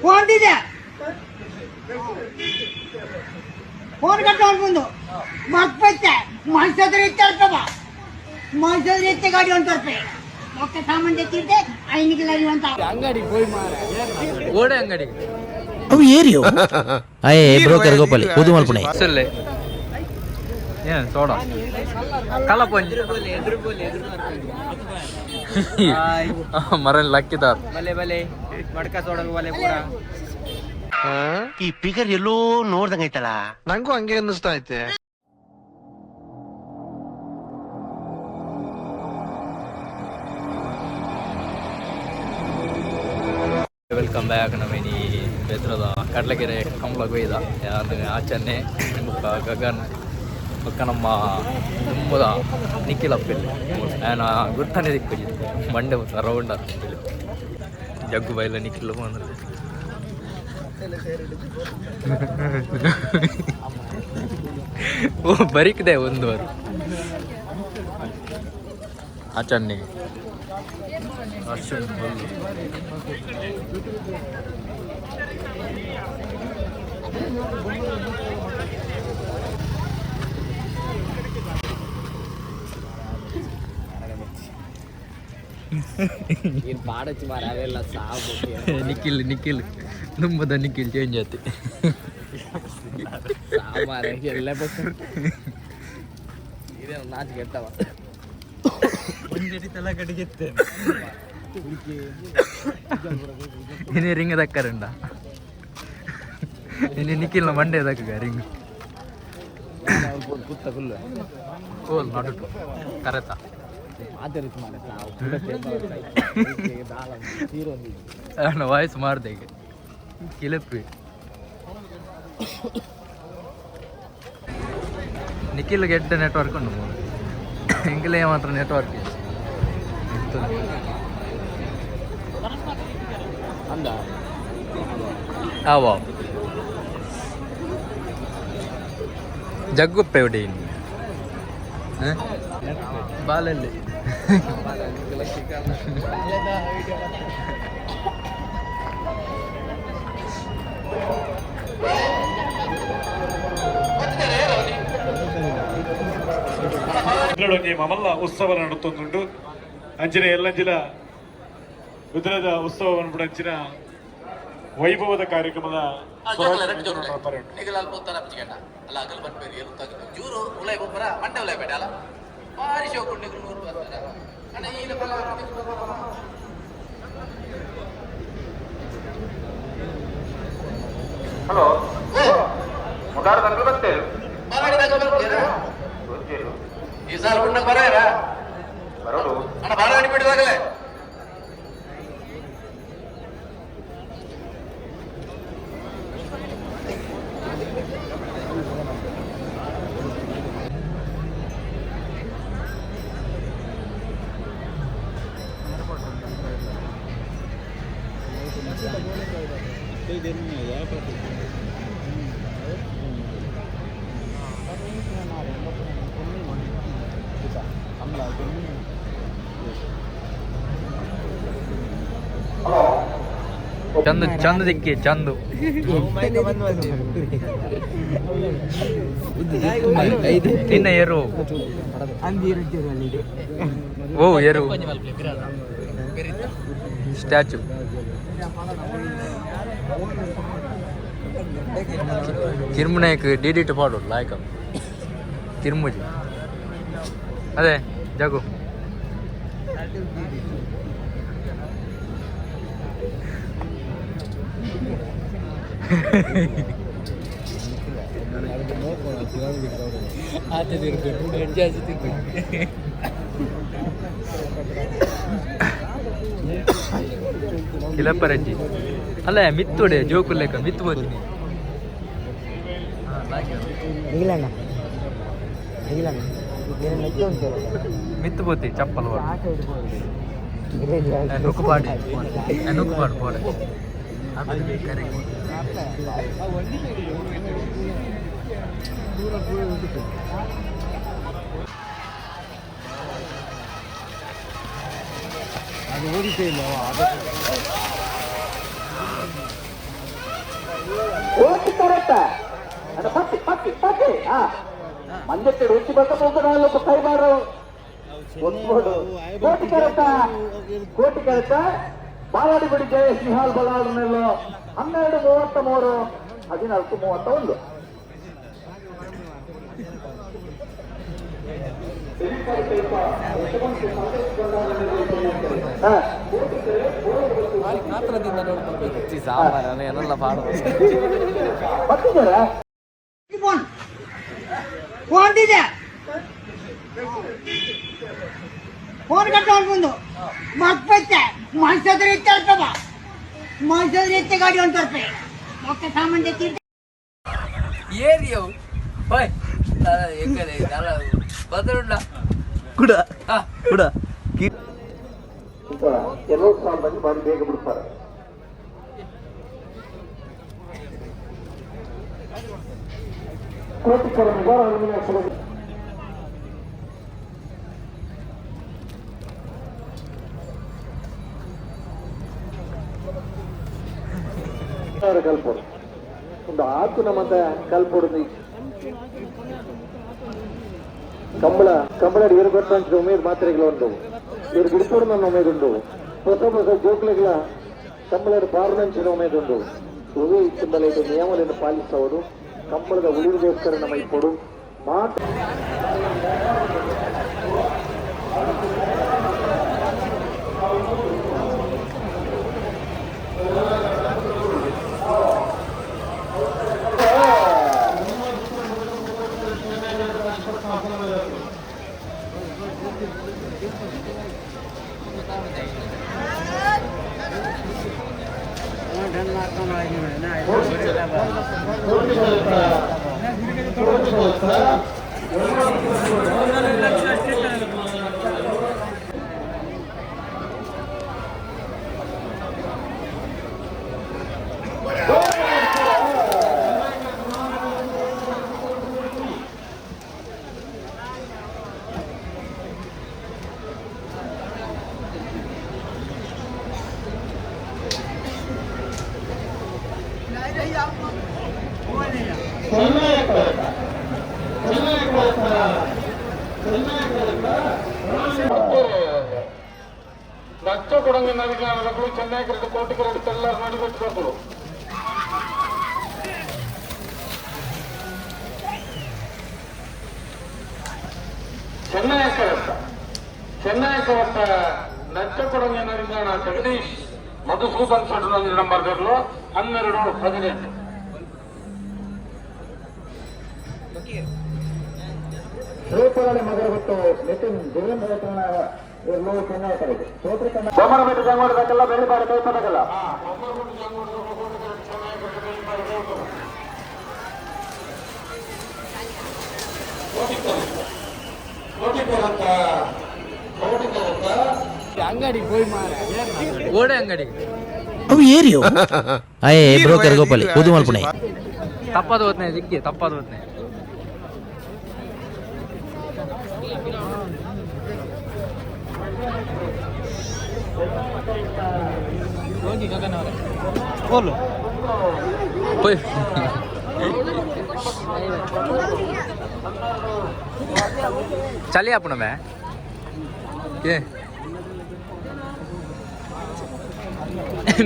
Phone ಇದೆ phone ಕಟ್ಕೊಂಡು ಬಂದು ಮರ್ಪೈತೆ ಮನ್ಸದ್ರ ಇರ್ತವ ಮನ್ಸದ್ರ ಇತ್ತೆ ಗಾಡಿ ಒಂದ್ ಒಕ್ಕ ಸಾಮಾನ್ ತೆತ್ತಿರ್ತೆ ಐನಿಗೆ ಅಂತ ಅಂಗಡಿಗೆ ಹೋಗಿ ಓಡೆ ಅಂಗಡಿಗೆ ಅವು ಏರಿಯೋ ಅಯ್ಯೇ ಬ್ರೋಕರ್ ಗೋಪಾಲಿ ಪುದು ಮಲ್ಪುಣೆ ಅಸಲ್ಲೇ ಏನು ಸೋಡ ಕಲಪಂಜಿ ಮರನ್ ಲಕ್ಕಿದಾರ್ ಬಲೆ ಬಲೆ ಮಡ್ಕ ಸೋಡಗ ಬಲೆ ಪೂರ ಈ ಫಿಗರ್ ಎಲ್ಲೋ ನೋಡ್ದಂಗೈತಲ್ಲ. ನಂಗೂ ಹಂಗೆ ಅನ್ನಿಸ್ತಾ ಐತೆ. ವೆಲ್ಕಮ್ ಬ್ಯಾಕ್ ನಮ್ಮನಿ ಬೆತ್ರದ ಕಡ್ಲಗೆರೆ ಕಂಬಳಗ ಒಯ್ದ ಆಚರಣೆ ಮುಖ ಗಗನ್ ಪಕ್ಕ ನಮ್ಮ ತುಂಬದ ನಿಖಿಲ್ ಅಪ್ಪಿಲ್ಲಿ ನಾನು ಗುರ್ತಾನೆ ದಿಕ್ಕಿದ್ದು ಮಂಡೆ ರೌಂಡ್ ಆಗ್ತಿಲ್ಲ ಜಗ್ಗು ಬೈಲ ನಿಖಿಲ್ ಬಂದ್ರೆ ಓ ಬರೀಕ್ದೆ ಒಂದು ವಾರ ಆಚರಣೆಗೆ ಅಷ್ಟೊಂದು ಪಾಡಚ್ಚು ಮಾರ ಅವೆಲ್ಲ ಸಾವು ನಿಖಿಲ್ ತುಂಬದ ನಿಖಿಲ್ ಚೇಂಜ್ ಆಯ್ತು ಸಾವು ಮಾರ ಎಲ್ಲ ಇದೇನು ನಾಚಿಕೆ ಇರ್ತಾವ ಇನಿ ರಿಂಗ್ ದಕ್ಕರಂಡ ಇನಿ ನಿಖಿಲ್ನ ಮಂಡೆ ದಕ್ಕ ರಿಂಗ್ ಕುತ್ತ ಫುಲ್ಲು ಓಲ್ ನಡುಟು ಕರೆತ ಅದೇ ರೀತಿ ಮಾಡ ನಾನು ವಾಯ್ಸ್ ಮಾಡಿದೆ ಈಗ ಕಿಲಪ್ಪಿ ನಿಖಿಲ್ಗೆ ಎಡ್ಡೆ ನೆಟ್ವರ್ಕ್ ಉಂಟು ಎಂಗಿಲೇ ಮಾತ್ರ ನೆಟ್ವರ್ಕ್ ಅಂದ ಆವ ಜಗ್ಗುಪ್ಪೆ ಒಡೆ ಇನ್ನು ಬಾಲಲ್ಲಿ ಮಮಲ್ಲ ಉತ್ಸವ ನಡುತ್ತೊಂದುಂಡು ಅಂಚಿನ ಎಲ್ಲಂಚಿನ ಉದ್ರದ ಉತ್ಸವವನ್ನು ಕೂಡ ಅಂಚಿನ ವೈಭವದ ಕಾರ್ಯಕ್ರಮದ ಹಲೋ ಮುದಾರ ತನಕ ಬರ್ತೇವೆ ಈ ಸಾಲ ಉಣ್ಣ ಬರೋಣ ಬರೋದು ಅಣ್ಣ ಬಾಳ ಅಡಿಬಿಟ್ಟಿದಾಗಲೇ ಚಂದ ದಿಕ್ಕಿ ಚಂದು ನಿನ್ನ ಏರು ಓ ಏರು ಸ್ಟ್ಯಾಚು ಕಿರ್ಮುನೇಕ್ ಡಿಡಿಟ್ ಪಾಡು ಲಾಯ್ಕ ಕಿರ್ಮುಜಿ ಅದೇ ಜಗು ಕಿಲಪ್ಪರಂಜಿ ಅಲ್ಲ ಮಿತ್ತೊಡೆ ಜೋಕು ಲೆಕ್ಕ ಮಿತ್ತು ಬೋತೀನಿ ಮಿತ್ತು ಬೋತಿ ಚಪ್ಪಲ್ ನುಕ್ಕುಪಾಡಿ ನುಕ್ಕುಪಾಡು ಪೋಡೆ ಅದು ಓದಿತೇ ಇಲ್ಲ ಕರೆಕ್ಟ ಅಣ್ಣ ಪತ್ತಿ ಪತ್ತಿ ಪತ್ತಿ ಮಂಜಕ್ಕೆ ರುಚಿ ಬಸಪ್ಪ ಕೈ ಮಾಡು ಒತ್ಬೋದು ಕೋಟಿ ಕರೆಕ್ಟ ಬಾಲಾಡಿ ಬಿಡಿ ಜಯೇಶ್ ನಿಹಾಲ್ ಬಲಾಡನೆಲ್ಲ 12:33 14:31 ಕಾತ್ರದಿಂದ ನೋಡ್ಬೇಕು ಸಾಂಬಾರ ಏನೆಲ್ಲ ಬರ್ತಿದ್ದಾರಾ ಫೋನ್ ಇದೆ ಫೋನ್ ಕಟ್ಟ ಅನ್ಕೊಂಡು ಮರ್ತ್ಬೈತೆ ಮನ್ಸದ್ರ ಇತ್ತಲ್ಪವ ಮನ್ಸದ್ರ ಎತ್ತೆ ಗಾಡಿ ಒಂದ್ ಮತ್ತೆ ಸಾಮಾನ್ಯ ಏರಿಯೋ ಹೋಯ್ ಎಕ್ಕಲೆ ಬದರುಂಡ ಕೂಡ ಕೂಡ ಕೆಲವು ಸಾಲದಲ್ಲಿ ಬಾರಿ ಬೇಗ ಬಿಡ್ತಾರೆ ಕೋಟಿಕರ ಕಲ್ಪೋಡು ಒಂದು ಆಕು ನಮ್ಮಂತ ಕಲ್ಪೋಡು ಕಂಬಳ ಇವರು ಗೊತ್ತಂತ ಉಮೇದ್ ಮಾತ್ರೆಗಳು ಉಂಟು ಇವ್ರು ಬಿಡ್ಪೋಡು ನನ್ನ ಉಮೇದ್ ಉಂಟು ಹೊಸ ಜೋಕ್ಲೆಗಳ ಕಂಬಳದ ಪಾರ್ನಂಚಿನ ಉಮೇದ್ ಉಂಟು ಇವು ಇಚ್ಚಿಂಬಲ ಇದು ನಿಯಮಗಳನ್ನು ಪಾಲಿಸುವುದು ಕಂಬಳದ ಉಳಿವಿಗೋಸ್ಕರ ನಮ್ಮ ಇಪ್ಪಡು ಮಾತ್ರ ನಚ್ಚ ಕೊಡಂಗಿನ ಅಧಿಕಾರಿಗಳು ಚೆನ್ನಾಗಿ ಕೋಟಿ ಕರೆಕ್ಟ್ ಎಲ್ಲ ಮಾಡಿಬಿಟ್ಟು ಚೆನ್ನೈ ಕವತ್ತ ನಚ್ಚ ಕೊಡಂಗಿನ ಅಧಿಕಾರ ಜಗದೀಶ್ ಮಧುಸೂದನ್ ಸೆಟ್ ನಂಬರ್ 12-18 ಶ್ರೀಪುರಳಿ ಮಗರ ಬಿಟ್ಟು ನಿತಿನ್ ದೇವೇಂದ್ರ ಎಲ್ಲೋ ಚೆನ್ನೈ ಕರೆಗೆ ಬೊಮ್ಮರ ಬಿಟ್ಟು ಜಂಗೋಡಬೇಕಲ್ಲ ಬೆಳೆ ಬಾರಿ ಕೈ ಪದಕಲ್ಲ ಅಂಗಡಿ ಹೋಯ್ ಮಾರ ಗೋಡೆ ಅಂಗಡಿ ಅವು ಏರಿಯೋ ಅಯ್ಯೇ ಬ್ರೋಕರ್ ಗೋಪಾಲಿ ಉದು ಮಲ್ಪುಣೆ ತಪ್ಪದ ಹೋದ್ನೆ ದಿಕ್ಕಿ ತಪ್ಪದ ಹೋದ್ನೆ ಹೋಗಿ ಗಗನ ಅವರೇ ಬೋಲು ಹೋಯ್ चलिए अपना मैं ये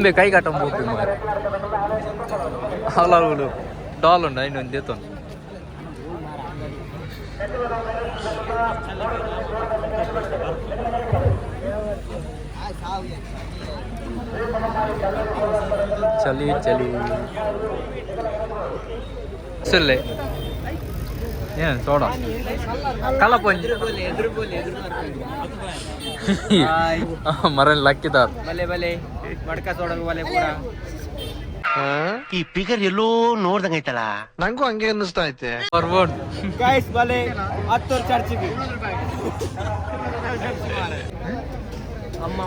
मैं कई काटम बोलते हैं हालाल बोलो डॉल उन्ना इन उन्दे तो चलिए चलिए सुन ले ये सोडा काला पंज मरन लक्कीदार ಬಲೆ ಬಲೆ ಮಡ್ಕ ಸೋಡಗ ಬಲೆ ಪೂರ ಈ ಫಿಗರ್ ಎಲ್ಲೋ ನೋಡ್ದಂಗೈತಲ್ಲ ನಂಗೂ ಹಂಗೆ ಅನ್ನಿಸ್ತಾ ಐತೆ ಫಾರ್ವರ್ಡ್ ಗೈಸ್ ಬಲೆ 10 ಚರ್ಚಿಗೆ ಅಮ್ಮ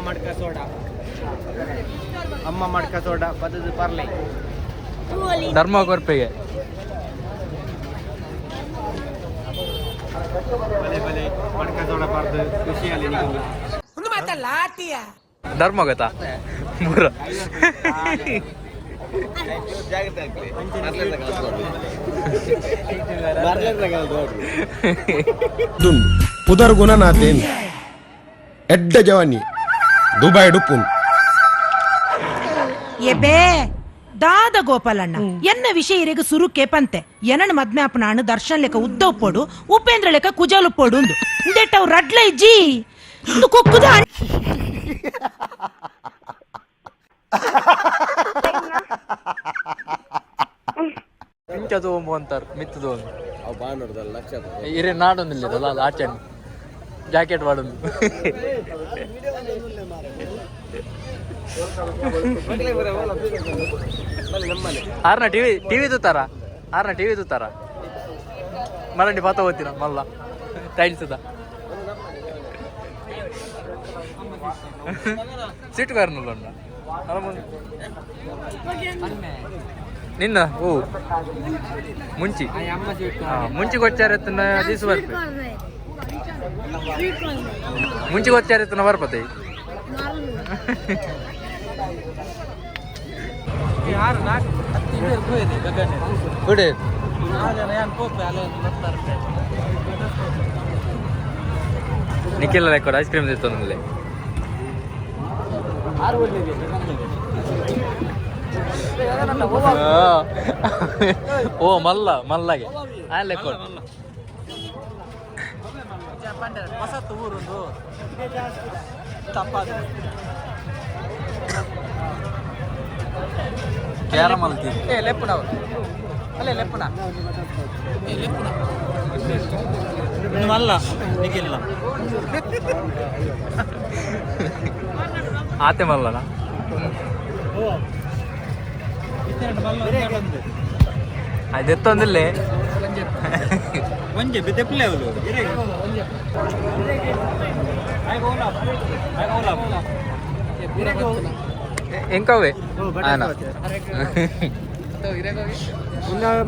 ಮಡ್ಕ ಸೋಡಾ ಬದದು ಪರ್ಲೆ ಧರ್ಮ ಕೊರ್ಪೆಗೆ ಬಲೆ ಮಡ್ಕ ಸೋಡಾ ಪರ್ದು ಖುಷಿಯಲ್ಲಿ ನಿಗಲ್ಲ ಧರ್ಮ ಗೊತ್ತಾ ಮೂರ ಪುದರ್ ಗುಣ ನಾತೇನು ಎಡ್ಡ ಜವಾನಿ ದುಬೈ ಡುಪ್ಪುನ್ ಎಬೇ ದಾದ ಗೋಪಾಲಣ್ಣ ಎನ್ನ ವಿಷಯ ಇರೆಗ ಸುರುಕೆ ಪಂತೆ ಎನನ ಮದ್ಮೆ ಅಪ್ಪನಾನು ದರ್ಶನ್ ಲೆಕ್ಕ ಉದ್ದ ಉಪ್ಪೋಡು ಉಪೇಂದ್ರ ಲೆಕ್ಕ ಕುಜಾಲ್ ಉಪ್ಪೋಡು ಉಂದು ಇಂದೆಟ್ ಅವ್ ರಡ್ಲೈ ಜಿ ಇಂದು ಕುಕ್ಕುದ ಇಂಚ ತಗೊಂಬ ಅಂತಾರ ಮಿತ್ತು ತಗೊಂಡು ಅವು ಬಾ ನೋಡ್ದಲ್ಲ ಲಕ್ಷ ಇರೇ ನಾಡೊಂದಿಲ್ಲದಲ್ಲ ಅದು ಆಚೆ ಜಾಕೆಟ್ ಮಾಡೋದು ಆರ್ನ ಟಿವಿ ತೂತಾರ ಆರ್ನ ಟಿವಿ ತೂತಾರ ಮರಂಡಿ ಪಾತ ಓದ್ತೀರ ಮಲ್ಲ ಟೈಲ್ಸದ ಸೀಟ್ ಕಾರ್ನಲ್ಲ ನಿನ್ನ ಓ ಮುಂಚಿ ಮುಂಚಿಗೆ వచ్చారెత్తున తీసి వరకు ಮುಂಚಿಗೆ వచ్చారెత్తున ಬರ್ಪತ್ತೆ good Nikhil record ice cream ತಿಂತ ನಮ್ಮಲ್ಲಿ ಓ ಮಲ್ಲಾಗೆ ಆ ಲೆಕ್ಕ ಕ್ಯಾರಮಲ್ ಲೆಪ್ಪುಣ ಅಲ್ಲೇ ಲೆಪ್ಪುಣ ಮಲ್ಲ ನಿಖಿಲ್ ಆತೆ ಮಲ್ಲನ అది ఎత్తుందిలే ఇంకా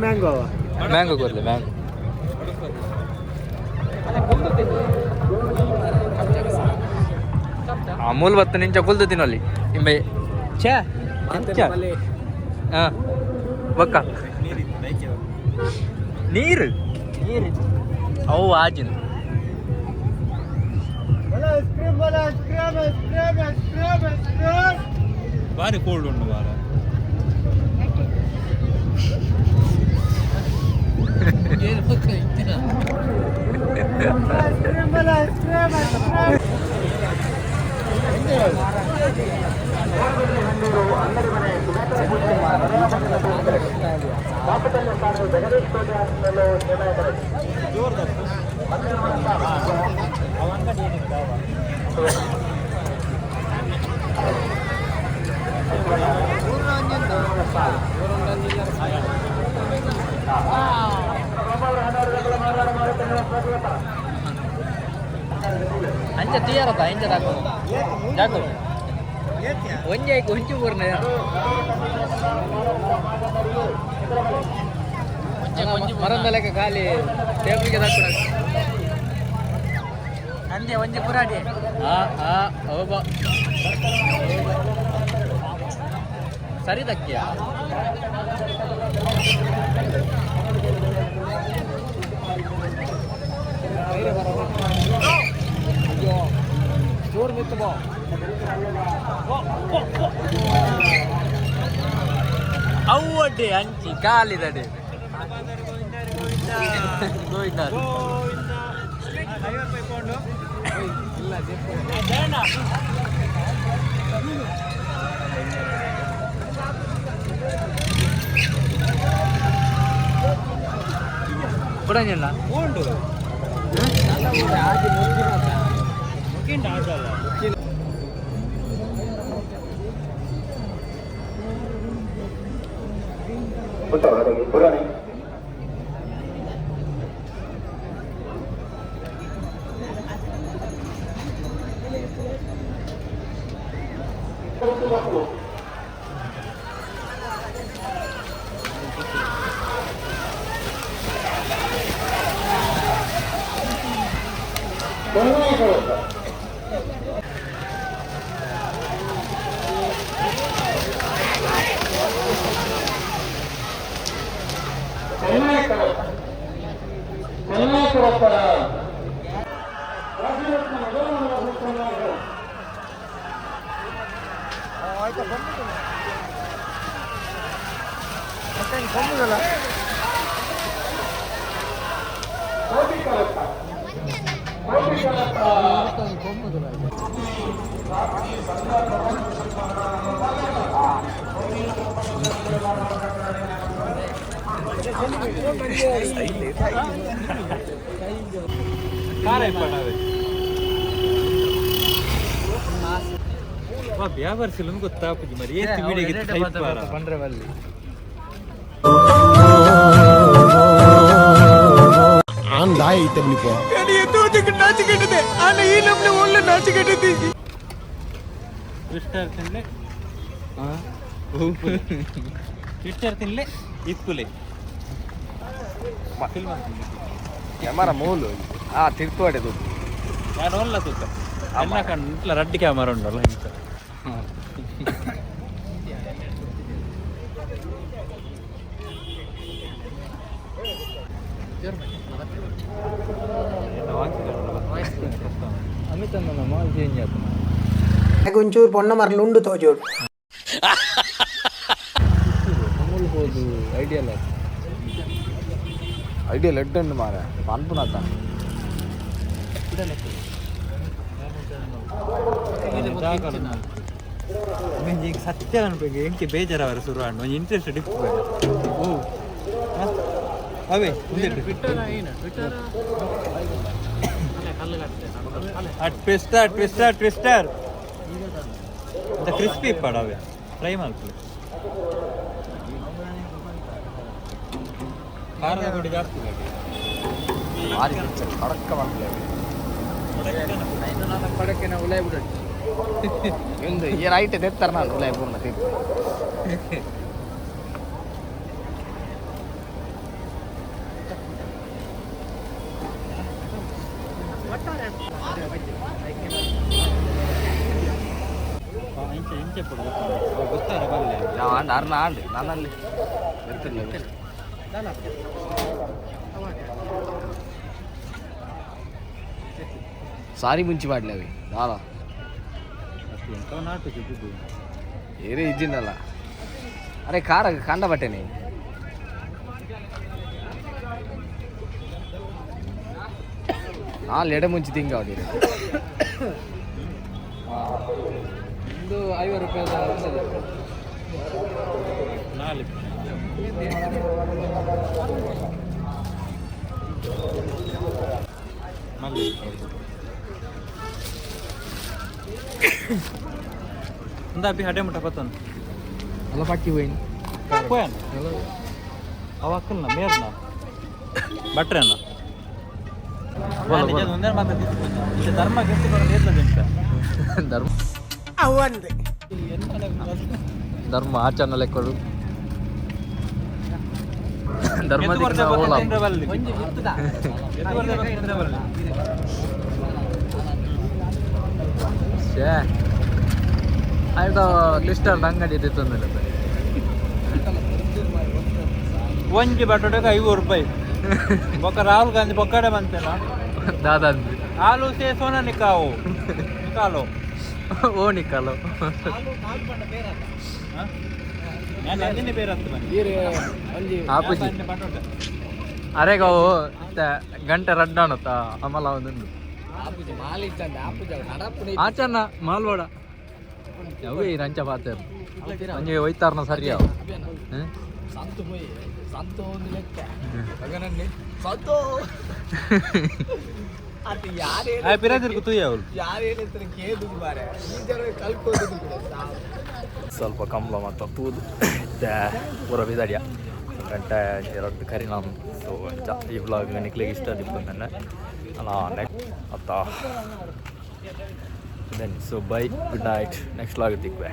మ్యాంగో మ్యాంగో కొర్లే మ్యాంగో ಅಮೂಲ್ ಬತ್ತು ನಿಂಚ ಕುಲ್ದು ತಿನ್ನೋಲ್ಲಿ ಇಂಬೆ ಛೇ ಬಕ್ಕ ನೀರು ಅವು ಆಜಿನ ಬಾರಿ ಕೋಲ್ಡ್ ಉಂಟು ಬಾರ ಅಂಚ ತೀಯರತ್ತ ಇಂಚ ಜಾಕು ಒಂಜೆ ಹೊಂಚು ಪೂರ್ಣ ಮರದ ಲೆಕ್ಕ ಖಾಲಿ ಟೇಬಲ್ಗೆ ಹಾಕೋಣ ಅಂದೆ ಒಂಜೆ ಪುರಾಡಿ ಹೌಬ ಸರಿ ದಕ್ಕಿಯ ಜೋರ್ ಮಿತ್ತು ಬಾ ಅವ್ವಡ್ಡೆ ಅಂಚಿ ಕಾಲಿದಡೆ ಕೊಡಂಗಿಲ್ಲ ಚೆನ್ನೈಪುರಪ್ಪರ ವ್ಯಾಪಾರಸಿಲ್ಲ ಗೊತ್ತಾಗ್ತದೆ ಮರಿ ಎಷ್ಟು ವಿಡಿಯೋಗೆ ಪಂಡ್ರೆ ಬಲ್ಲಿ ಆನ್ ದಾಯ ಐತೆ ಬಿಡಿಪೋ ಟ್ವಿಸ್ಟರ್ ತಿನ್ಲೆ ಇತ್ಕುಲೆ ಕ್ಯಾಮರ ಮೂಲು ತಿರ್ತು ನಾನು ಒಲ್ಲ ತೂಕ ಅನ್ನ ಕಂಡು ಇಟ್ಲ ರಡ್ಡಿ ಕ್ಯಾಮರಾ ಉಂಟಲ್ಲ ಇಂತ ಅಮಿತ್ ಅನ್ನ ಮಾಲ್ ಚೇಂಜ್ ಆಯ್ತು ಒಂಚೂರು ಪೊಣ್ಣ ಮರಲುಂಡು ತೋಜೋಡು ಹೋದು ಐಡಿಯಲ್ ಎಡ್ ಉಂಡು ಮಾರ ಅನ್ಪುನಾತ ಈಗ ಸತ್ಯ ಅನ್ಬೇಕು ಎಂಕೆ ಬೇಜಾರವರ ಶುರು ಆಡ್ ಒಂದು ಇಂಟ್ರೆಸ್ಟ್ ಡಿಫ್ಟ್ ಓ ಅವೇ ಟ್ವಿಸ್ಟರ್ ಅಂತ ಕ್ರಿಸ್ಪಿ ಪಡ ಅವೇ ಫ್ರೈ ಮಾಡ್ಕೊಳ್ಳಿ ಖಾರದ ಪುಡಿ ಜಾಸ್ತಿ ಭಾರಿ ಕಡಕ್ಕ ಮಾಡ್ಕೊಳ್ಳಿ ಕಡಕ್ಕಿನ ಉಲಾಯ್ ಬಿಡ ಒಂದು ಏನು ಐಟೆ ತೆತ್ತಾರೆ ನಾನು ಉಲಾಯ್ ಪೂರ್ಣ ತಿಂತು ಇಂಚೆ ಪುಡಿ ಗೊತ್ತಾರೆ ಬರಲಿ ಆಂಡ್ ನಾನಲ್ಲಿ ಇರ್ತಿರ್ಲಿಲ್ಲ ಸಾರಿ ಮುಂಚಿ ಮಾಡ್ಲಿ ಅವಿ ನಾಳ ನಾಟು ಸಿದ್ದು ಏರೇ ಇದ್ದಿನಲ್ಲ ಅರೆ ಕಾರ ಕಂಡ ಬಟ್ಟೆನೆ ನಾಲ್ ಎಡೆ ಮುಂಚಿ ತಿಂಗ ಹೊಡೀರಿ ಒಂದು 50 ರೂಪಾಯಿ ನಾಳೆ ಮಲ್ಲಿ ಒಂದ ಅಪ್ಪಿ ಹಡೆ ಮುಟ್ಟ ಪತ್ತನ್ ಅಲ್ಲ ಪಟ್ಟಿ ಹೋಯ್ನಿ ಹೋಯನ್ ಅವ ಅಕ್ಕಲ್ನ ಮೇರ್ನ ಬಟ್ರೆನ ಒಂದೇ ಮಾತಾಡ್ತಿದ್ದೆ ಧರ್ಮ ಗೆದ್ದು ಬರೋದು ಏರ್ತದೆ ಧರ್ಮ ಅವಂದೆ ಧರ್ಮ ಆಚರಣೆ ಲೆಕ್ಕಡು ಧರ್ಮದಿಂದ ಆಯ್ತು ಲಿಸ್ಟರ್ ಅಂಗಡಿ ತಂದಿಲ್ಲ ಒಂಜಿ ಬಟಾಟೆಗೆ 50 ರೂಪಾಯಿ ಬೊಕ್ಕ ರಾಹುಲ್ ಗಾಂಧಿ ಬೊಕ್ಕಡೆ ಬಂತೇನ ದಾದಾ ಹಾಲು ಸೇ ಸೋನಾ ನಿಕಾವು ನಿಕಾಲೋ ಓ ನಿಕಾಲೋ ನಾನು ನಂದಿನಿ ಬೇರೆ ಹತ್ತು ಆಪುಜಿ ಅರೆ ಗಾವು ಗಂಟೆ ರಡ್ಡಾಣತ್ತ ಅಮಲ ಒಂದು ಆಚನ್ನ ಮಾಲ್ವಾಡ ಅವೇ ರಂಚ ಪಾತ್ರ ಅಂಜೆ ಒಯ್ತಾರನ ಸರಿಯಾ ಸ್ವಲ್ಪ ಕಂಬಳ ಮತ್ತು ತೂದು ಪೂರ ಬಿದಡಿಯ ಗಂಟೆ 2 ಕರಿ ನಾನು ಸೊ ಈ ವ್ಲಾಗ್ ನಿಕ್ಲಿಗೆ ಇಷ್ಟ ದಿಪ್ಪು ನನ್ನ ಅಲ್ಲ ನೆಕ್ಸ್ಟ್ ಅತ್ತ then so bye good night next vlog ದಿಕ್ವೆ